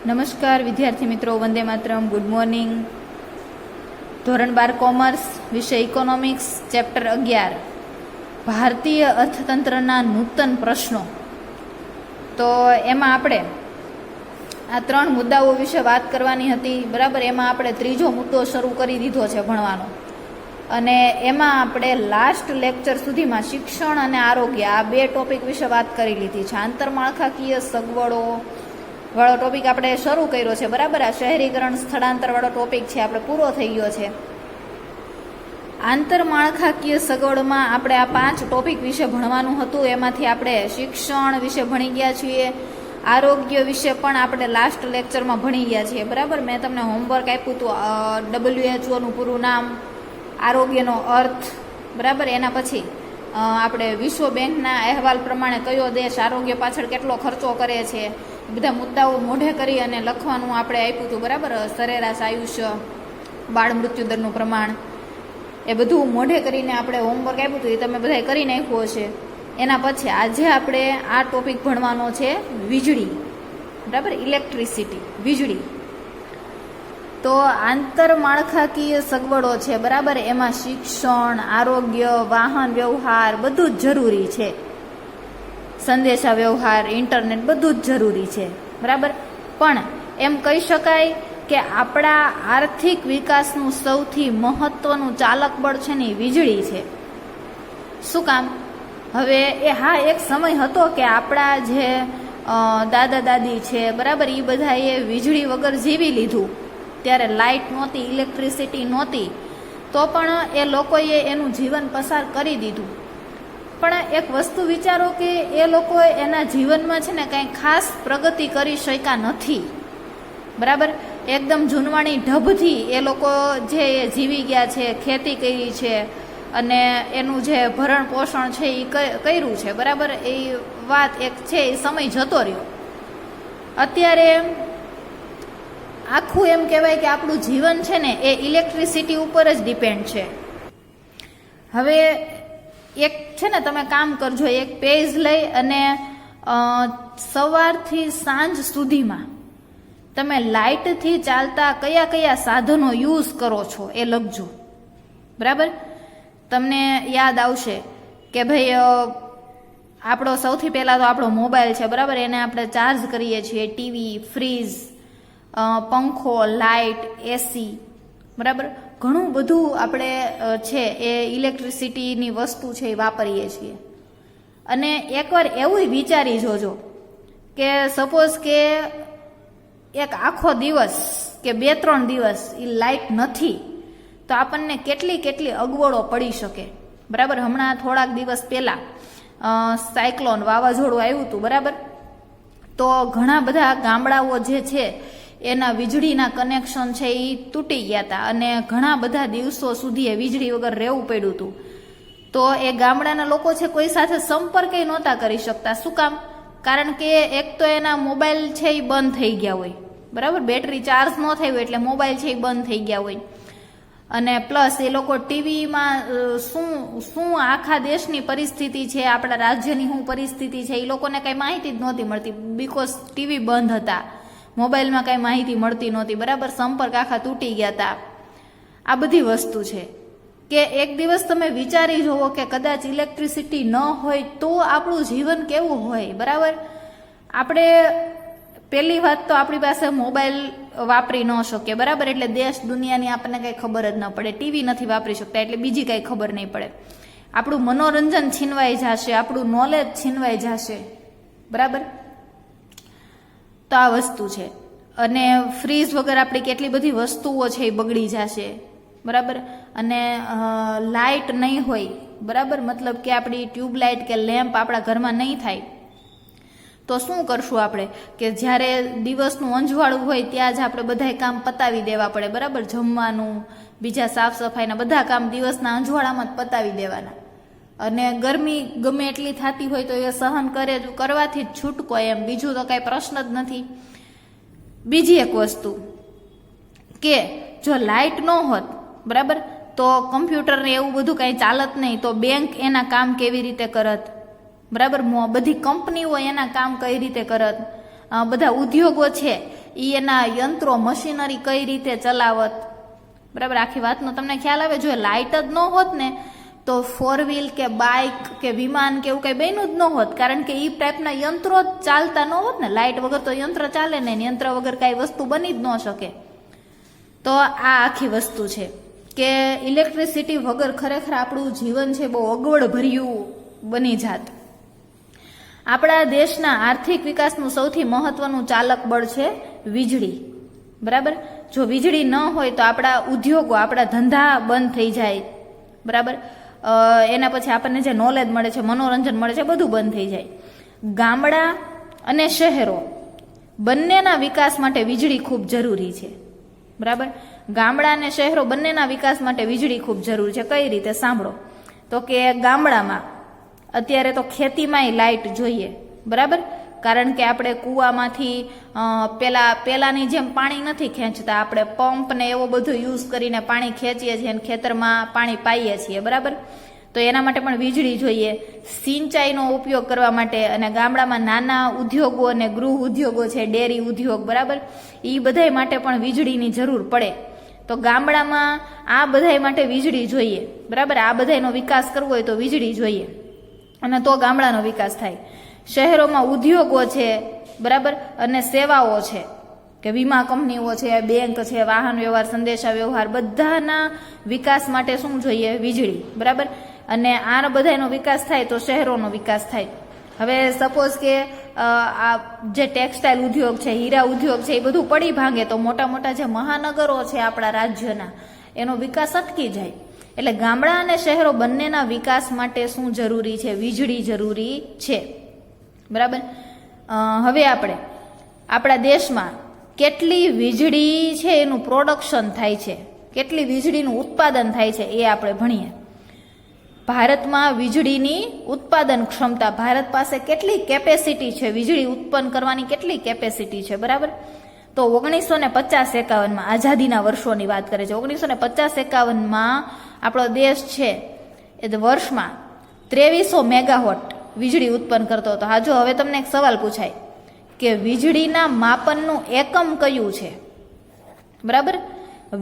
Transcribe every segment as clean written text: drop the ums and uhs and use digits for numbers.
નમસ્કાર વિદ્યાર્થી મિત્રો, વંદે માતરમ, ગુડ મોર્નિંગ. ધોરણ 12 કોમર્સ, વિષય ઇકોનોમિક્સ, ચેપ્ટર 11 ભારતીય અર્થતંત્રના નૂતન પ્રશ્નો. તો એમાં આપણે આ 3 મુદ્દાઓ વિશે વાત કરવાની હતી, બરાબર. એમાં આપણે ત્રીજો મુદ્દો શરૂ કરી દીધો છે ભણવાનો, અને એમાં આપણે લાસ્ટ લેક્ચર સુધીમાં શિક્ષણ અને આરોગ્ય આ 2 ટોપિક વિશે વાત કરી લીધી છે. આંતરમાળખાકીય સગવડો વાળો ટોપિક આપણે શરૂ કર્યો છે, બરાબર. આ શહેરીકરણ સ્થળાંતર વાળો ટોપિક છે આપણે પૂરો થઈ ગયો છે. આંતરમાળખાકીય સગવડમાં આપણે આ 5 ટોપિક વિશે ભણવાનું હતું. એમાંથી આપણે શિક્ષણ વિશે ભણી ગયા છીએ, આરોગ્ય વિશે પણ આપણે લાસ્ટ લેક્ચરમાં ભણી ગયા છીએ, બરાબર. મેં તમને હોમવર્ક આપ્યું હતું, WHO નું પૂરું નામ, આરોગ્યનો અર્થ, બરાબર. એના પછી આપણે વિશ્વ બેંકના અહેવાલ પ્રમાણે કયો દેશ આરોગ્ય પાછળ કેટલો ખર્ચો કરે છે, બધા મુદ્દાઓ મોઢે કરી અને લખવાનું આપણે આપ્યું હતું, બરાબર. સરેરાશ આયુષ્ય, બાળ મૃત્યુ દરનું પ્રમાણ, એ બધું મોઢે કરીને આપણે હોમવર્ક આપ્યું હતું, એ તમે બધાએ કરી નાખ્યું હશે. એના પછી આજે આપણે આ ટોપિક ભણવાનો છે વીજળી, બરાબર. ઇલેક્ટ્રિસિટી, વીજળી. તો આંતરમાળખાકીય સગવડો છે, બરાબર. એમાં શિક્ષણ, આરોગ્ય, વાહન વ્યવહાર બધું જ જરૂરી છે. સંદેશા વ્યવહાર, ઇન્ટરનેટ બધું જ જરૂરી છે, બરાબર. પણ એમ કહી શકાય કે આપણા આર્થિક વિકાસનું સૌથી મહત્વનું ચાલક બળ છે ને વીજળી છે. શું કામ? હવે એક સમય હતો કે આપણા જે દાદા દાદી છે, બરાબર, એ બધાએ વીજળી વગર જીવી લીધું. ત્યારે લાઇટ નહોતી, ઇલેક્ટ્રિસિટી નહોતી, તો પણ એ લોકોએ એનું જીવન પસાર કરી દીધું. પણ એક વસ્તુ વિચારો કે એ લોકો એના જીવનમાં છે ને કંઈ ખાસ પ્રગતિ કરી શક્યા નથી, બરાબર. એકદમ જૂનવાણી ઢબથી એ લોકો જે જીવી ગયા છે, ખેતી કરી છે અને એનું જે ભરણ પોષણ છે એ કર્યું છે, બરાબર. એ વાત એક છે, એ સમય જતો રહ્યો. અત્યારે આખું એમ કહેવાય કે આપણું જીવન છે ને એ ઇલેક્ટ્રિસિટી ઉપર જ ડિપેન્ડ છે. હવે એક છે ને, તમે કામ કરજો, એક પેજ લઈ અને સવારથી સાંજ સુધીમાં તમે લાઇટથી ચાલતા કયા કયા સાધનો યુઝ કરો છો એ લખજો, બરાબર. તમને યાદ આવશે કે ભાઈ આપણો સૌથી પહેલાં તો આપણો મોબાઈલ છે, બરાબર. એને આપણે ચાર્જ કરીએ છીએ, ટીવી, ફ્રીજ, પંખો, લાઇટ, એસી, બરાબર. ઘણું બધું આપણે છે એ ઇલેક્ટ્રિસિટીની વસ્તુ છે એ વાપરીએ છીએ. અને એકવાર એવું વિચારી જોજો કે સપોઝ કે એક આખો દિવસ કે 2-3 દિવસ એ લાઇટ નથી તો આપણને કેટલી અગવડો પડી શકે, બરાબર. હમણાં થોડાક દિવસ પહેલાં સાયક્લોન, વાવાઝોડું આવ્યું હતું, બરાબર. તો ઘણા બધા ગામડાઓ જે છે એના વીજળીના કનેક્શન છે એ તૂટી ગયા હતા અને ઘણા બધા દિવસો સુધી એ વીજળી વગર રહેવું પડ્યું હતું. તો એ ગામડાના લોકો છે કોઈ સાથે સંપર્ક નહોતા કરી શકતા. શું કામ? કારણ કે એક તો એના મોબાઈલ છે એ બંધ થઈ ગયા હોય, બરાબર. બેટરી ચાર્જ ન થઈ હોય એટલે મોબાઈલ છે એ બંધ થઈ ગયા હોય. અને પ્લસ એ લોકો ટીવીમાં શું આખા દેશની પરિસ્થિતિ છે, આપણા રાજ્યની શું પરિસ્થિતિ છે, એ લોકોને કંઈ માહિતી જ નહોતી મળતી, બિકોઝ ટીવી બંધ હતા, મોબાઈલમાં કાંઈ માહિતી મળતી નહોતી, બરાબર. સંપર્ક આખા તૂટી ગયા હતા. આ બધી વસ્તુ છે કે એક દિવસ તમે વિચારી જુઓ કે કદાચ ઇલેક્ટ્રિસિટી ન હોય તો આપણું જીવન કેવું હોય, બરાબર. આપણે પહેલી વાત તો આપણી પાસે મોબાઈલ વાપરી ન શકીએ, બરાબર. એટલે દેશ દુનિયાની આપણને કંઈ ખબર જ ન પડે. ટીવી નથી વાપરી શકતા એટલે બીજી કંઈ ખબર નહીં પડે. આપણું મનોરંજન છીનવાઈ જશે, આપણું નોલેજ છીનવાઈ જશે, બરાબર. તો આ વસ્તુ છે. અને ફ્રીજ વગર આપણી કેટલી બધી વસ્તુઓ છે એ બગડી જશે, બરાબર. અને લાઇટ નહીં હોય, બરાબર, મતલબ કે આપણી ટ્યુબલાઇટ કે લેમ્પ આપણા ઘરમાં નહીં થાય તો શું કરશું આપણે? કે જ્યારે દિવસનું અંજવાળું હોય ત્યાં જ આપણે બધા કામ પતાવી દેવા પડે, બરાબર. જમવાનું, બીજા સાફ સફાઈના બધા કામ દિવસના અંજવાળામાં જ પતાવી દેવાના. અને ગરમી ગમે એટલી થતી હોય તો એ સહન કરવાથી જ છૂટકો, એમ બીજું તો કાંઈ પ્રશ્ન જ નથી. બીજી એક વસ્તુ કે જો લાઇટ ન હોત, બરાબર, તો કમ્પ્યુટરને એવું બધું કાંઈ ચાલત નહીં, તો બેંક એના કામ કેવી રીતે કરત, બરાબર. બધી કંપનીઓ એના કામ કઈ રીતે કરત, બધા ઉદ્યોગો છે એ એના યંત્રો મશીનરી કઈ રીતે ચલાવત, બરાબર, આખી વાતનો તમને ખ્યાલ આવે. જો લાઇટ જ ન હોત ને તો 4 વ્હીલ કે બાઇક કે વિમાન કે એવું કઈ બન્યું જ ન હોત, કારણ કે એ ટાઈપના યંત્રો જ ચાલતા ન હોત ને. લાઇટ વગર તો યંત્ર ચાલે ને, યંત્ર વગર કઈ વસ્તુ બની જ ન શકે. તો આ આખી વસ્તુ છે કે ઇલેક્ટ્રિસિટી વગર ખરેખર આપણું જીવન છે બહુ અગવડ ભર્યું બની જાત. આપણા દેશના આર્થિક વિકાસનું સૌથી મહત્વનું ચાલક બળ છે વીજળી, બરાબર. જો વીજળી ન હોય તો આપણા ઉદ્યોગો, આપણા ધંધા બંધ થઈ જાય, બરાબર. એના પછી આપણને જે નોલેજ મળે છે, મનોરંજન મળે છે, બધું બંધ થઈ જાય. ગામડા અને શહેરો બંનેના વિકાસ માટે વીજળી ખૂબ જરૂરી છે, બરાબર. ગામડા અને શહેરો બંનેના વિકાસ માટે વીજળી ખૂબ જરૂરી છે. કઈ રીતે? સાંભળો. તો કે ગામડામાં અત્યારે તો ખેતીમાંય લાઇટ જોઈએ, બરાબર, કારણ કે આપણે કૂવામાંથી પેલાની જેમ પાણી નથી ખેંચતા, આપણે પંપ ને એવો બધો યુઝ કરીને પાણી ખેંચીએ છીએ અને ખેતરમાં પાણી પાઈએ છીએ, બરાબર. તો એના માટે પણ વીજળી જોઈએ. સિંચાઈનો ઉપયોગ કરવા માટે અને ગામડામાં નાના ઉદ્યોગો અને ગૃહ ઉદ્યોગો છે, ડેરી ઉદ્યોગ, બરાબર, એ બધાય માટે પણ વીજળીની જરૂર પડે. તો ગામડામાં આ બધાય માટે વીજળી જોઈએ, બરાબર. આ બધાયનો વિકાસ કરવો હોય તો વીજળી જોઈએ અને તો ગામડાનો વિકાસ થાય. શહેરોમાં ઉદ્યોગો છે, બરાબર, અને સેવાઓ છે કે વીમા કંપનીઓ છે, બેંક છે, વાહન વ્યવહાર, સંદેશા વ્યવહાર, બધાના વિકાસ માટે શું જોઈએ? વીજળી, બરાબર. અને આ બધાનો વિકાસ થાય તો શહેરોનો વિકાસ થાય. હવે સપોઝ કે આ જે ટેક્સટાઇલ ઉદ્યોગ છે, હીરા ઉદ્યોગ છે, એ બધું પડી ભાંગે તો મોટા મોટા જે મહાનગરો છે આપણા રાજ્યના, એનો વિકાસ અટકી જાય. એટલે ગામડા અને શહેરો બંનેના વિકાસ માટે શું જરૂરી છે? વીજળી જરૂરી છે, બરાબર. હવે આપણે આપણા દેશમાં કેટલી વીજળી છે એનું પ્રોડક્શન થાય છે, કેટલી વીજળીનું ઉત્પાદન થાય છે એ આપણે ભણીએ. ભારતમાં વીજળીની ઉત્પાદન ક્ષમતા, ભારત પાસે કેટલી કેપેસિટી છે, વીજળી ઉત્પન્ન કરવાની કેટલી કેપેસિટી છે, બરાબર. તો 1950-51 આઝાદીના વર્ષોની વાત કરે છે. 1950-51 આપણો દેશ છે એ વર્ષમાં 2300 મેગાવોટ વીજળી ઉત્પન્ન કરતો હતો. હા, જો હવે તમને એક સવાલ પૂછાય કે વીજળીના માપનનું એકમ કયું છે, બરાબર.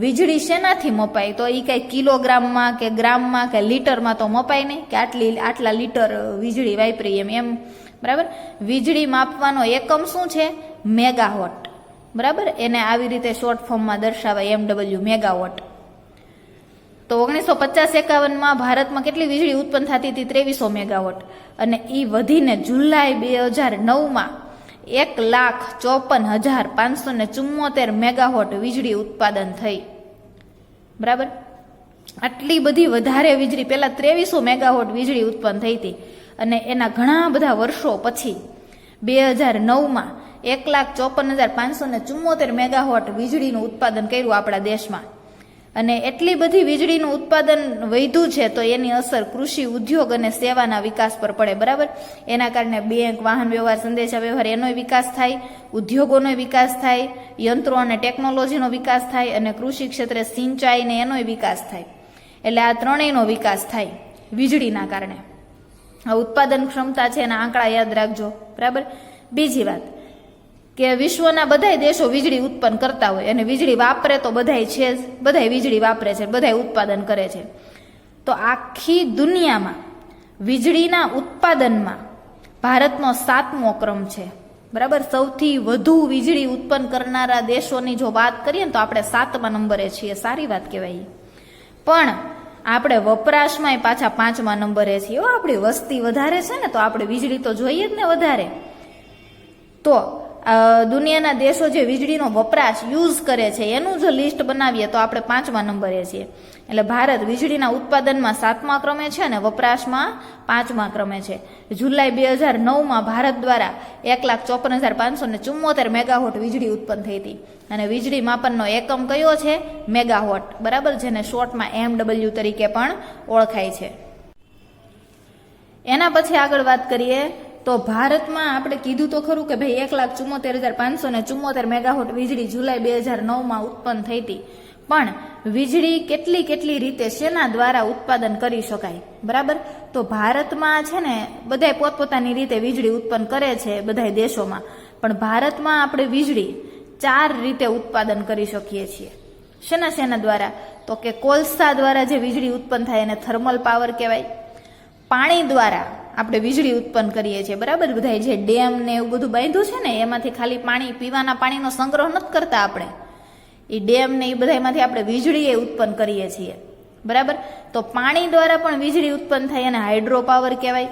વીજળી શેનાથી મપાય? તો એ કઈ કિલોગ્રામમાં કે ગ્રામમાં કે લીટરમાં તો મપાય નહીં કે આટલા લીટર વીજળી વાપરી એમ, બરાબર. વીજળી માપવાનો એકમ શું છે? મેગાવોટ, બરાબર. એને આવી રીતે શોર્ટ ફોર્મમાં દર્શાવાય MW, મેગાવોટ. તો 1950-51 ભારતમાં કેટલી વીજળી ઉત્પન્ન થતી હતી? 2300 મેગાવોટ. અને એ વધીને જુલાઈ 2009 1,54,574 મેગાવોટ વીજળી ઉત્પાદન થઈ, બરાબર. આટલી બધી વધારે વીજળી, પેલા 2300 મેગાવોટ વીજળી ઉત્પન્ન થઈ હતી અને એના ઘણા બધા વર્ષો પછી 2009 1,54,574 મેગાવોટ વીજળીનું ઉત્પાદન કર્યું આપણા દેશમાં. અને એટલી બધી વીજળીનું ઉત્પાદન વધ્યું છે તો એની અસર કૃષિ, ઉદ્યોગ અને સેવાના વિકાસ પર પડે, બરાબર. એના કારણે બેંક, વાહન વ્યવહાર, સંદેશા વ્યવહાર એનોય વિકાસ થાય, ઉદ્યોગોનો વિકાસ થાય, યંત્રો અને ટેકનોલોજીનો વિકાસ થાય અને કૃષિ ક્ષેત્રે સિંચાઈ ને એનોય વિકાસ થાય. એટલે આ ત્રણેયનો વિકાસ થાય વીજળીના કારણે. આ ઉત્પાદન ક્ષમતા છે એના આંકડા યાદ રાખજો, બરાબર. બીજી વાત કે વિશ્વના બધાય દેશો વીજળી ઉત્પન્ન કરતા હોય અને વીજળી વાપરે તો બધાય છે જ, બધાય વીજળી વાપરે છે, બધાય ઉત્પાદન કરે છે. તો આખી દુનિયામાં વીજળીના ઉત્પાદનમાં ભારતનો 7મો ક્રમ છે, બરાબર. સૌથી વધુ વીજળી ઉત્પન્ન કરનારા દેશોની જો વાત કરીએ ને તો આપણે 7મા નંબરે છીએ. સારી વાત કહેવાય. પણ આપણે વપરાશમાં પાછા 5મા નંબરે છીએ. આપણી વસ્તી વધારે છે ને તો આપણે વીજળી તો જોઈએ જ ને વધારે. તો દુનિયાના દેશો જે વીજળીનો વપરાશ યુઝ કરે છે એનું જો લિસ્ટ બનાવીએ તો આપણે 5મા નંબરે છીએ. એટલે ભારત વીજળીના ઉત્પાદનમાં 7મા ક્રમે છે અને વપરાશમાં 5મા ક્રમે છે. જુલાઈ 2009 ભારત દ્વારા 1,54,574 મેગાવોટ વીજળી ઉત્પન્ન થઈ હતી અને વીજળી માપનનો એકમ કયો છે? મેગાવોટ, બરાબર, જેને શોર્ટમાં MW તરીકે પણ ઓળખાય છે. એના પછી આગળ વાત કરીએ તો ભારતમાં આપણે કીધું તો ખરું કે ભાઈ 1,74,574 મેગાવોટ વીજળી જુલાઈ 2009 ઉત્પન્ન થઈ હતી. પણ વીજળી કેટલી રીતે શેના દ્વારા ઉત્પાદન કરી શકાય, બરાબર. તો ભારતમાં છે ને બધાય પોતપોતાની રીતે વીજળી ઉત્પન્ન કરે છે બધાય દેશોમાં, પણ ભારતમાં આપણે વીજળી 4 રીતે ઉત્પાદન કરી શકીએ છીએ. શેના દ્વારા? તો કે કોલસા દ્વારા જે વીજળી ઉત્પન્ન થાય એને થર્મલ પાવર કહેવાય. પાણી દ્વારા આપણે વીજળી ઉત્પન્ન કરીએ છીએ, બરાબર. બધા જે ડેમ ને એવું બધું બાંધ્યું છે ને, એમાંથી ખાલી પાણી, પીવાના પાણીનો સંગ્રહ નથી કરતા આપણે. એ ડેમ ને એ બધામાંથી આપણે વીજળી એ ઉત્પન્ન કરીએ છીએ, બરાબર. તો પાણી દ્વારા પણ વીજળી ઉત્પન્ન થાય એને હાઇડ્રો પાવર કહેવાય.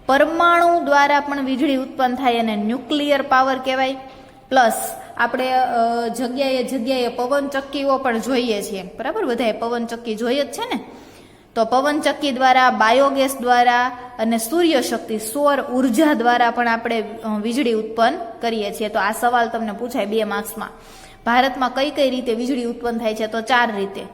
પરમાણુ દ્વારા પણ વીજળી ઉત્પન્ન થાય એને ન્યુક્લિયર પાવર કહેવાય. પ્લસ આપણે જગ્યાએ પવનચક્કીઓ પણ જોઈએ છીએ, બરાબર. બધાએ પવનચક્કી જોઈએ જ છે ને. તો પવનચક્કી દ્વારા, બાયોગેસ દ્વારા અને સૂર્યશક્તિ, સૌર ઉર્જા દ્વારા પણ આપણે વીજળી ઉત્પન્ન કરીએ છીએ. તો આ સવાલ તમને પૂછાય 2 માર્ક્સમાં. ભારતમાં કઈ રીતે વીજળી ઉત્પન્ન થાય છે? તો 4 રીતે.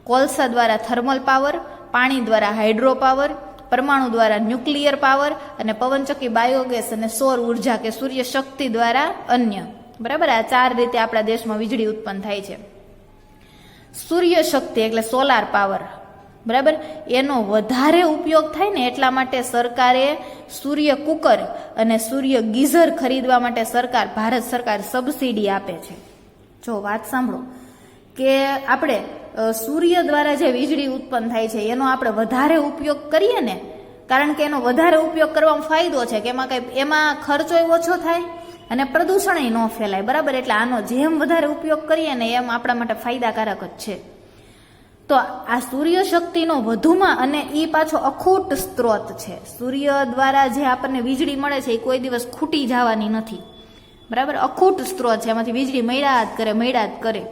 કોલસા દ્વારા થર્મલ પાવર, પાણી દ્વારા હાઇડ્રો પાવર, પરમાણુ દ્વારા ન્યુક્લિયર પાવર અને પવનચક્કી, બાયોગેસ અને સૌર ઉર્જા કે સૂર્યશક્તિ દ્વારા અન્ય, બરાબર. આ 4 રીતે આપણા દેશમાં વીજળી ઉત્પન્ન થાય છે. સૂર્યશક્તિ એટલે સોલાર પાવર, બરાબર, એનો વધારે ઉપયોગ થાય ને એટલા માટે સરકારે સૂર્ય કુકર અને સૂર્ય ગીઝર ખરીદવા માટે ભારત સરકાર સબસિડી આપે છે. જો વાત સાંભળો કે આપણે સૂર્ય દ્વારા જે વીજળી ઉત્પન્ન થાય છે એનો આપણે વધારે ઉપયોગ કરીએ ને, કારણ કે એનો વધારે ઉપયોગ કરવામાં ફાયદો છે કે એમાં ખર્ચો ઓછો થાય અને પ્રદૂષણ ન ફેલાય, બરાબર. એટલે આનો જેમ વધારે ઉપયોગ કરીએ ને એમ આપણા માટે ફાયદાકારક જ છે. તો આ સૂર્યશક્તિનો વધુમાં, અને એ પાછો અખૂટ સ્ત્રોત છે. સૂર્ય દ્વારા જે આપણને વીજળી મળે છે એ કોઈ દિવસ ખૂટી જવાની નથી, બરાબર. અખૂટ સ્ત્રોત છે, એમાંથી વીજળી મળ્યા જ કરે.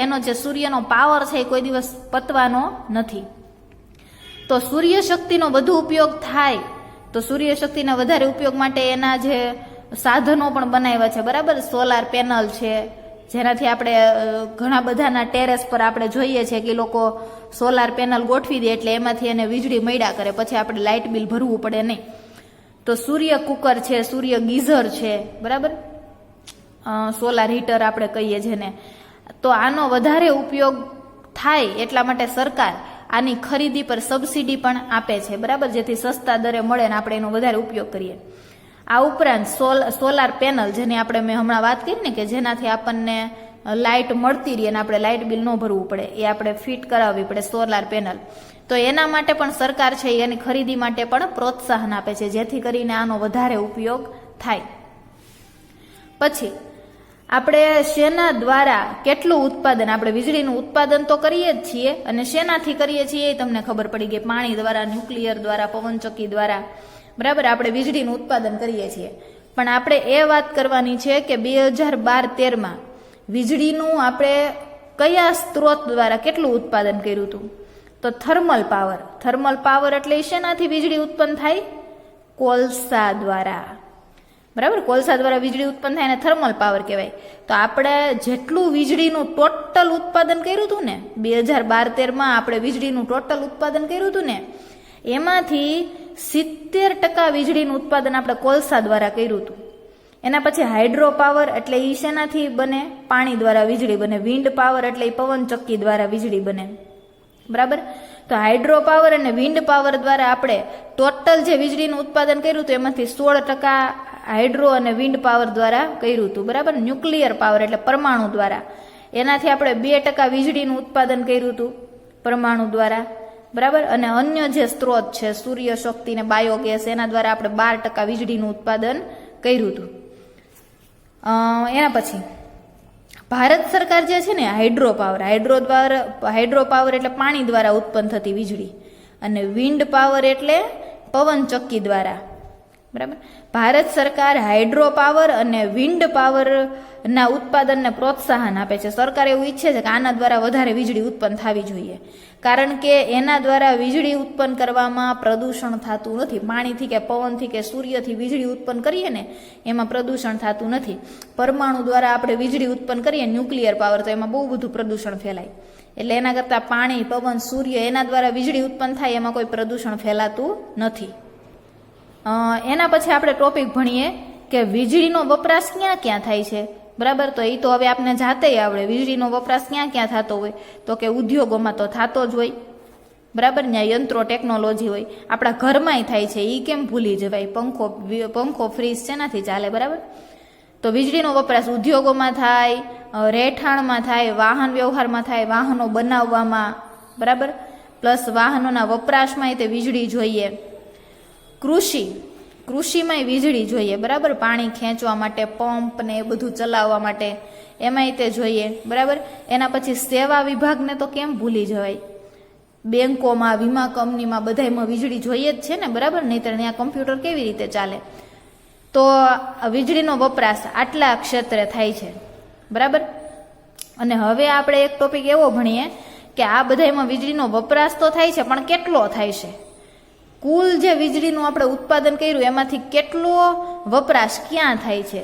એનો જે સૂર્યનો પાવર છે એ કોઈ દિવસ પતવાનો નથી. તો સૂર્યશક્તિનો વધુ ઉપયોગ થાય તો સૂર્યશક્તિના વધારે ઉપયોગ માટે એના જે સાધનો પણ બનાવ્યા છે, બરાબર. સોલાર પેનલ છે, જેનાથી આપણે ઘણા બધાના ટેરેસ પર આપણે જોઈએ છે કે લોકો સોલાર પેનલ ગોઠવી દે એટલે એમાંથી એને વીજળી મળ્યા કરે, પછી આપણે લાઇટ બિલ ભરવું પડે નહીં. તો સૂર્ય કુકર છે, સૂર્ય ગીઝર છે, બરાબર. સોલાર હીટર આપણે કહીએ જેને. તો આનો વધારે ઉપયોગ થાય એટલા માટે સરકાર આની ખરીદી પર સબસિડી પણ આપે છે, બરાબર, જેથી સસ્તા દરે મળે ને આપણે એનો વધારે ઉપયોગ કરીએ. આ ઉપરાંત સોલાર પેનલ, જેની મેં હમણાં વાત કરી ને કે જેનાથી આપણને લાઇટ મળતી રહી અને આપણે લાઇટ બિલ ન ભરવું પડે, એ આપણે ફિટ કરાવવી પડે સોલાર પેનલ. તો એના માટે પણ સરકાર છે એની ખરીદી માટે પણ પ્રોત્સાહન આપે છે, જેથી કરીને આનો વધારે ઉપયોગ થાય. પછી આપણે શેના દ્વારા કેટલું ઉત્પાદન, આપણે વીજળીનું ઉત્પાદન તો કરીએ જ છીએ, અને શેનાથી કરીએ છીએ એ તમને ખબર પડી ગઈ. પાણી દ્વારા, ન્યુક્લિયર દ્વારા, પવનચક્કી દ્વારા, બરાબર, આપણે વીજળીનું ઉત્પાદન કરીએ છીએ. પણ આપણે એ વાત કરવાની છે કે 2012-13માં વીજળીનું આપણે કયા સ્ત્રોત દ્વારા કેટલું ઉત્પાદન કર્યું હતું? તો થર્મલ પાવર. થર્મલ પાવર એટલે શેનાથી વીજળી ઉત્પન્ન થાય? કોલસા દ્વારા, બરાબર. કોલસા દ્વારા વીજળી ઉત્પન્ન થાય એને થર્મલ પાવર કહેવાય. તો આપણે જેટલું વીજળીનું ટોટલ ઉત્પાદન કર્યું હતું ને 2012-13માં આપણે વીજળીનું ટોટલ ઉત્પાદન કર્યું હતું ને, એમાંથી 70% વીજળીનું ઉત્પાદન આપણે કોલસા દ્વારા કર્યું હતું. એના પછી હાઇડ્રો પાવર એટલે એ શેનાથી બને? પાણી દ્વારા વીજળી બને. વિન્ડ પાવર એટલે એ પવનચક્કી દ્વારા વીજળી બને, બરાબર. તો હાઇડ્રો પાવર અને વિન્ડ પાવર દ્વારા આપણે ટોટલ જે વીજળીનું ઉત્પાદન કર્યું હતું એમાંથી 16% હાઇડ્રો અને વિન્ડ પાવર દ્વારા કર્યું હતું, બરાબર. ન્યુક્લિયર પાવર એટલે પરમાણુ દ્વારા, એનાથી આપણે 2% વીજળીનું ઉત્પાદન કર્યું હતું પરમાણુ દ્વારા, બરાબર. અને અન્ય જે સ્ત્રોત છે સૂર્ય શક્તિ ને બાયોગેસ, એના દ્વારા આપણે 12% વીજળીનું ઉત્પાદન કર્યું હતું. એના પછી ભારત સરકાર જે છે ને હાઇડ્રો પાવર એટલે પાણી દ્વારા ઉત્પન્ન થતી વીજળી, અને વિન્ડ પાવર એટલે પવનચક્કી દ્વારા, બરાબર. ભારત સરકાર હાઇડ્રો પાવર અને વિન્ડ પાવરના ઉત્પાદનને પ્રોત્સાહન આપે છે. સરકાર એવું ઈચ્છે છે કે આના દ્વારા વધારે વીજળી ઉત્પન્ન થવી જોઈએ, કારણ કે એના દ્વારા વીજળી ઉત્પન્ન કરવામાં પ્રદૂષણ થતું નથી. પાણીથી કે પવનથી કે સૂર્યથી વીજળી ઉત્પન્ન કરીએ ને એમાં પ્રદૂષણ થતું નથી. પરમાણુ દ્વારા આપણે વીજળી ઉત્પન્ન કરીએ ન્યુક્લિયર પાવર, તો એમાં બહુ બધું પ્રદૂષણ ફેલાય. એટલે એના કરતાં પાણી, પવન, સૂર્ય એના દ્વારા વીજળી ઉત્પન્ન થાય એમાં કોઈ પ્રદૂષણ ફેલાતું નથી. એના પછી આપણે ટોપિક ભણીએ કે વીજળીનો વપરાશ ક્યાં ક્યાં થાય છે, બરાબર. તો એ તો હવે આપને જાતે આવડે. વીજળીનો વપરાશ ક્યાં ક્યાં થતો હોય? તો કે ઉદ્યોગોમાં તો થતો જ હોય, બરાબર. ત્યાં યંત્રો, ટેકનોલોજી હોય. આપણા ઘરમાંય થાય છે, એ કેમ ભૂલી જવાય? પંખો, ફ્રીજ શેનાથી ચાલે, બરાબર. તો વીજળીનો વપરાશ ઉદ્યોગોમાં થાય, રહેઠાણમાં થાય, વાહન વ્યવહારમાં થાય, વાહનો બનાવવામાં, બરાબર, પ્લસ વાહનોના વપરાશમાં તે વીજળી જોઈએ. કૃષિમાંય વીજળી જોઈએ, બરાબર, પાણી ખેંચવા માટે, પંપ ને એ બધું ચલાવવા માટે એમાંય તે જોઈએ, બરાબર. એના પછી સેવા વિભાગને તો કેમ ભૂલી જવાય, બેંકોમાં, વીમા કંપનીમાં બધામાં વીજળી જોઈએ જ છે ને, બરાબર, નહીંતર ત્યાં કમ્પ્યુટર કેવી રીતે ચાલે. તો વીજળીનો વપરાશ આટલા ક્ષેત્રે થાય છે, બરાબર. અને હવે આપણે એક ટોપિક એવો ભણીએ કે આ બધામાં વીજળીનો વપરાશ તો થાય છે, પણ કેટલો થાય છે, કુલ જે વીજળીનું આપણે ઉત્પાદન કર્યું એમાંથી કેટલો વપરાશ ક્યાં થાય છે,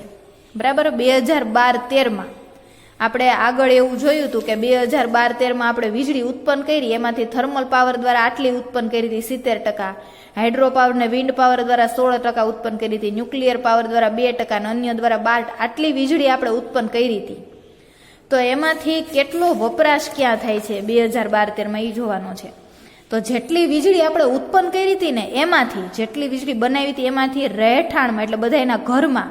બરાબર. 2012-13માં આપણે આગળ એવું જોયું હતું કે 2012-13માં આપણે વીજળી ઉત્પન્ન કરી, એમાંથી થર્મલ પાવર દ્વારા આટલી ઉત્પન્ન કરી હતી 70%, હાઇડ્રો પાવર ને વિન્ડ પાવર દ્વારા 16% ઉત્પન્ન કરી હતી, ન્યુક્લિયર પાવર દ્વારા 2% અને અન્ય દ્વારા 12%, આટલી વીજળી આપણે ઉત્પન્ન કરી હતી. તો એમાંથી કેટલો વપરાશ ક્યાં થાય છે 2012-13માં એ જોવાનો છે. તો જેટલી વીજળી આપણે ઉત્પન્ન કરી હતી ને એમાંથી, જેટલી વીજળી બનાવી હતી એમાંથી રહેઠાણમાં એટલે બધાના ઘરમાં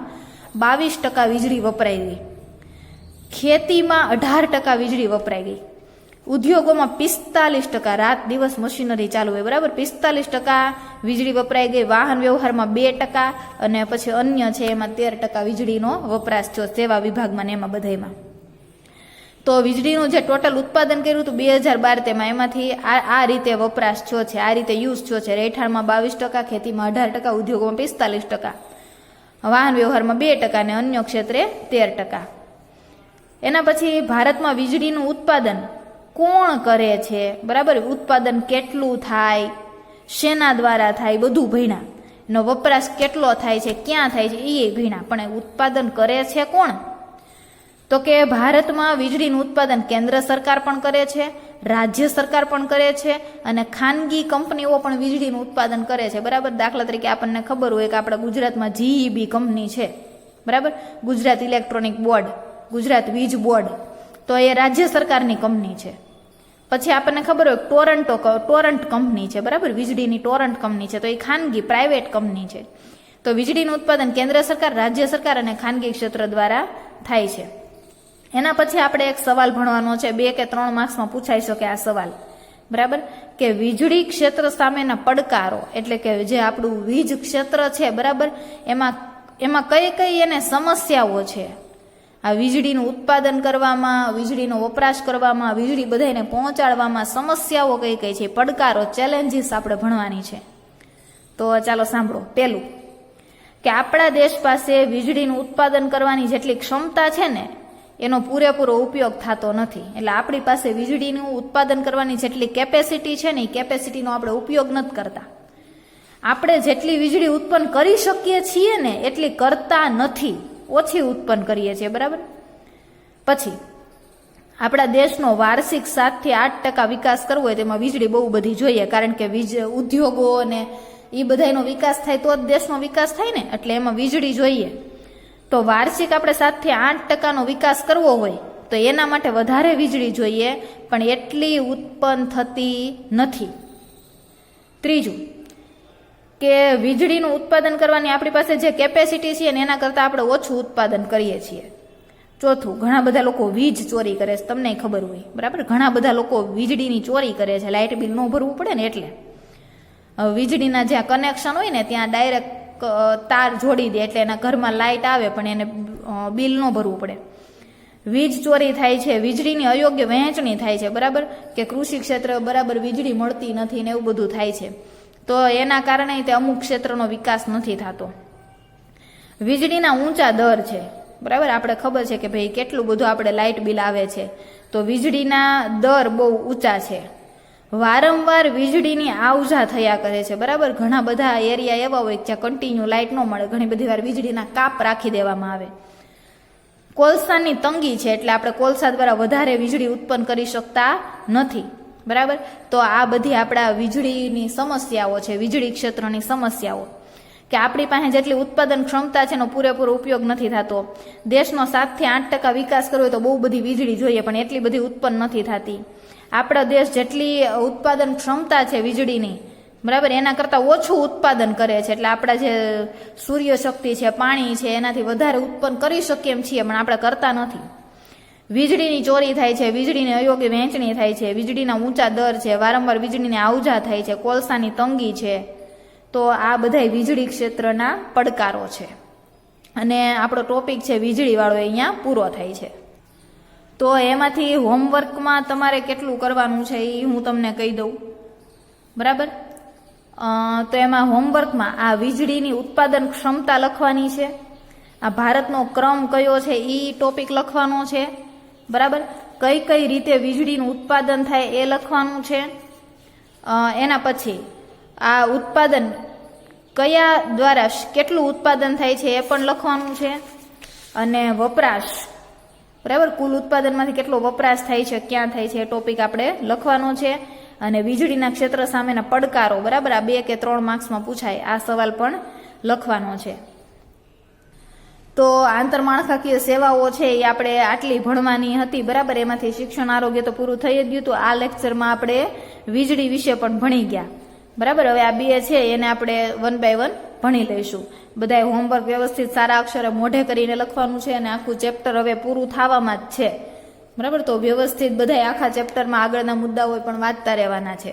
22% વીજળી વપરાઈ ગઈ, ખેતીમાં 18% વીજળી વપરાઈ ગઈ, ઉદ્યોગોમાં 45%, રાત દિવસ મશીનરી ચાલુ હોય, બરાબર, 45% વીજળી વપરાઈ ગઈ, વાહન વ્યવહારમાં 2% અને પછી અન્ય છે એમાં 13% વીજળીનો વપરાશ થયો, સેવા વિભાગમાં ને એમાં બધામાં. તો વીજળીનું જે ટોટલ ઉત્પાદન કર્યું હતું 2012-13માં એમાંથી આ રીતે વપરાશ થયો છે, આ રીતે યુઝ થયો છે. રહેઠાણમાં 22%, ખેતીમાં 18%, ઉદ્યોગોમાં 45%, વાહન વ્યવહારમાં 2% અને અન્ય ક્ષેત્રે 13%. એના પછી ભારતમાં વીજળીનું ઉત્પાદન કોણ કરે છે, બરાબર, ઉત્પાદન કેટલું થાય, શેના દ્વારા થાય, બધું ભણ્યા. એનો વપરાશ કેટલો થાય છે, ક્યાં થાય છે એ ભણ્યા. પણ ઉત્પાદન કરે છે કોણ? તો કે ભારતમાં વીજળીનું ઉત્પાદન કેન્દ્ર સરકાર પણ કરે છે, રાજ્ય સરકાર પણ કરે છે અને ખાનગી કંપનીઓ પણ વીજળીનું ઉત્પાદન કરે છે, બરાબર. દાખલા તરીકે આપણને ખબર હોય કે આપણા ગુજરાતમાં GEB કંપની છે, બરાબર, ગુજરાત ઇલેક્ટ્રોનિક બોર્ડ, ગુજરાત વીજ બોર્ડ, તો એ રાજ્ય સરકારની કંપની છે. પછી આપણને ખબર હોય ટોરન્ટ કંપની છે, બરાબર, વીજળીની ટોરન્ટ કંપની છે, તો એ ખાનગી પ્રાઇવેટ કંપની છે. તો વીજળીનું ઉત્પાદન કેન્દ્ર સરકાર, રાજ્ય સરકાર અને ખાનગી ક્ષેત્ર દ્વારા થાય છે. એના પછી આપણે એક સવાલ ભણવાનો છે, 2 કે 3 માર્ક્સમાં પૂછાઈ શકે આ સવાલ, બરાબર, કે વીજળી ક્ષેત્ર સામેના પડકારો, એટલે કે જે આપણું વીજ ક્ષેત્ર છે, બરાબર, એમાં કઈ કઈ એને સમસ્યાઓ છે, આ વીજળીનું ઉત્પાદન કરવામાં, વીજળીનો વપરાશ કરવામાં, વીજળી બધાને પહોંચાડવામાં સમસ્યાઓ કઈ કઈ છે, પડકારો, ચેલેન્જીસ આપણે ભણવાની છે. તો ચાલો સાંભળો. પહેલું કે આપણા દેશ પાસે વીજળીનું ઉત્પાદન કરવાની જેટલી ક્ષમતા છે ને એનો પૂરેપૂરો ઉપયોગ થતો નથી. એટલે આપણી પાસે વીજળીનું ઉત્પાદન કરવાની જેટલી કેપેસિટી છે ને એ કેપેસિટીનો આપણે ઉપયોગ નથી કરતા. આપણે જેટલી વીજળી ઉત્પન્ન કરી શકીએ છીએ ને એટલી કરતા નથી, ઓછી ઉત્પન્ન કરીએ છીએ, બરાબર. પછી આપણા દેશનો વાર્ષિક 7 થી 8% વિકાસ કરવો હોય તેમાં વીજળી બહુ બધી જોઈએ, કારણ કે ઉદ્યોગો અને એ બધાનો વિકાસ થાય તો જ દેશનો વિકાસ થાય ને, એટલે એમાં વીજળી જોઈએ. તો વાર્ષિક આપણે 7 થી 8% વિકાસ કરવો હોય તો એના માટે વધારે વીજળી જોઈએ, પણ એટલી ઉત્પન્ન થતી નથી. ત્રીજું કે વીજળીનું ઉત્પાદન કરવાની આપણી પાસે જે કેપેસિટી છે ને એના કરતાં આપણે ઓછું ઉત્પાદન કરીએ છીએ. ચોથું, ઘણા બધા લોકો વીજ ચોરી કરે છે, તમને ખબર હોય, બરાબર, ઘણા બધા લોકો વીજળીની ચોરી કરે છે, લાઇટ બિલ ન ભરવું પડે ને એટલે. વીજળીના જ્યાં કનેક્શન હોય ને ત્યાં ડાયરેક્ટ તાર જોડી દે એટલે એના ઘરમાં લાઇટ આવે પણ એને બિલ ન ભરવું પડે. વીજ ચોરી થાય છે, વીજળીની અયોગ્ય વહેંચણી થાય છે, બરાબર, કે કૃષિ ક્ષેત્ર બરાબર વીજળી મળતી નથી ને એવું બધું થાય છે. તો એના કારણે તે અમુક ક્ષેત્રનો વિકાસ નથી થતો. વીજળીના ઊંચા દર છે, બરાબર, આપણે ખબર છે કે ભાઈ કેટલું બધું આપણે લાઇટ બિલ આવે છે, તો વીજળીના દર બહુ ઊંચા છે. વારંવાર વીજળીની આવજા થયા કરે છે, બરાબર. ઘણા બધા એરિયા એવા હોય જ્યાં કન્ટિન્યુ લાઇટ ન મળે, ઘણી બધી વાર વીજળીના કાપ રાખી દેવામાં આવે. કોલસાની તંગી છે, એટલે આપણે કોલસા દ્વારા વધારે વીજળી ઉત્પન્ન કરી શકતા નથી, બરાબર. તો આ બધી આપણા વીજળીની સમસ્યાઓ છે, વીજળી ક્ષેત્રની સમસ્યાઓ, કે આપણી પાસે જેટલી ઉત્પાદન ક્ષમતા છે એનો પૂરેપૂરો ઉપયોગ નથી થતો. દેશનો 7 થી 8% વિકાસ કરવો હોય તો બહુ બધી વીજળી જોઈએ, પણ એટલી બધી ઉત્પન્ન નથી થતી. આપણા દેશ જેટલી ઉત્પાદન ક્ષમતા છે વીજળીની બરાબર, એના કરતાં ઓછું ઉત્પાદન કરે છે. એટલે આપણા જે સૂર્ય શક્તિ છે, પાણી છે, એનાથી વધારે ઉત્પન્ન કરી શકીએ એમ છીએ, પણ આપણે કરતા નથી. વીજળીની ચોરી થાય છે, વીજળીની અયોગ્ય વહેંચણી થાય છે, વીજળીના ઊંચા દર છે, વારંવાર વીજળીની આવજા થાય છે, કોલસાની તંગી છે. તો આ બધા વીજળી ક્ષેત્રના પડકારો છે. અને આપણો ટોપિક છે વીજળીવાળો, અહીંયા પૂરો થાય છે. તો એમાંથી હોમવર્કમાં તમારે કેટલું કરવાનું છે એ હું તમને કહી દઉં. બરાબર, તો એમાં હોમવર્કમાં આ વીજળીની ઉત્પાદન ક્ષમતા લખવાની છે, આ ભારતનો ક્રમ કયો છે એ ટોપિક લખવાનો છે. બરાબર, કઈ કઈ રીતે વીજળીનું ઉત્પાદન થાય એ લખવાનું છે. એના પછી આ ઉત્પાદન કયા દ્વારા કેટલું ઉત્પાદન થાય છે એ પણ લખવાનું છે. અને વપરાશ, બરાબર, કુલ ઉત્પાદનમાંથી કેટલો વપરાશ થાય છે, ક્યાં થાય છે, એ ટોપિક આપણે લખવાનો છે. અને વીજળીના ક્ષેત્ર સામેના પડકારો, બરાબર, આ 2 કે 3 માર્ક્સમાં પૂછાય, આ સવાલ પણ લખવાનો છે. તો આંતરમાળખાકીય સેવાઓ છે એ આપણે આટલી ભણવાની હતી. બરાબર, એમાંથી શિક્ષણ આરોગ્ય તો પૂરું થઈ જ ગયું. તો આ લેક્ચરમાં આપણે વીજળી વિશે પણ ભણી ગયા. બરાબર, હવે આ 2 છે એને આપણે 1 by 1 ભણી લઈશું. બધાએ હોમવર્ક વ્યવસ્થિત સારા અક્ષરે મોઢે કરીને લખવાનું છે. અને આખું ચેપ્ટર હવે પૂરું થવામાં જ છે. બરાબર, તો વ્યવસ્થિત બધાએ આખા ચેપ્ટરમાં આગળના મુદ્દાઓ પણ વાંચતા રહેવાના છે.